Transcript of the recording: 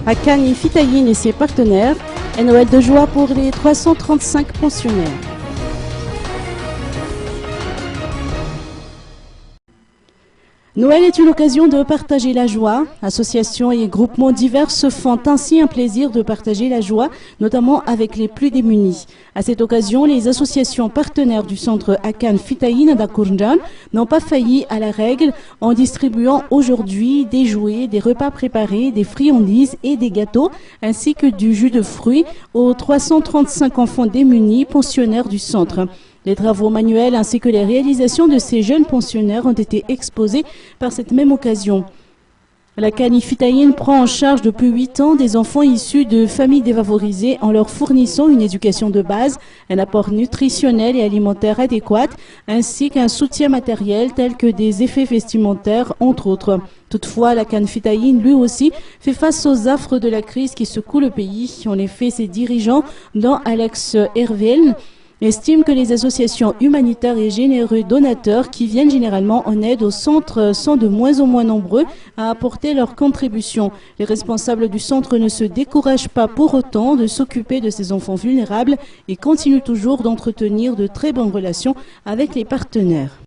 Hakan Fitayin et ses partenaires. Un Noël de joie pour les 335 pensionnaires. Noël est une occasion de partager la joie. Associations et groupements divers se font ainsi un plaisir de partager la joie, notamment avec les plus démunis. À cette occasion, les associations partenaires du centre Hakan Fitayin d'Akourjan n'ont pas failli à la règle en distribuant aujourd'hui des jouets, des repas préparés, des friandises et des gâteaux, ainsi que du jus de fruits aux 335 enfants démunis pensionnaires du centre. Les travaux manuels ainsi que les réalisations de ces jeunes pensionnaires ont été exposés par cette même occasion. La Hakan Fitayin prend en charge depuis 8 ans des enfants issus de familles défavorisées en leur fournissant une éducation de base, un apport nutritionnel et alimentaire adéquat, ainsi qu'un soutien matériel tel que des effets vestimentaires, entre autres. Toutefois, la Hakan Fitayin, lui aussi, fait face aux affres de la crise qui secoue le pays. En effet, ses dirigeants, dont Alex Hervel, estime que les associations humanitaires et généreux donateurs qui viennent généralement en aide au centre sont de moins en moins nombreux à apporter leur contribution. Les responsables du centre ne se découragent pas pour autant de s'occuper de ces enfants vulnérables et continuent toujours d'entretenir de très bonnes relations avec les partenaires.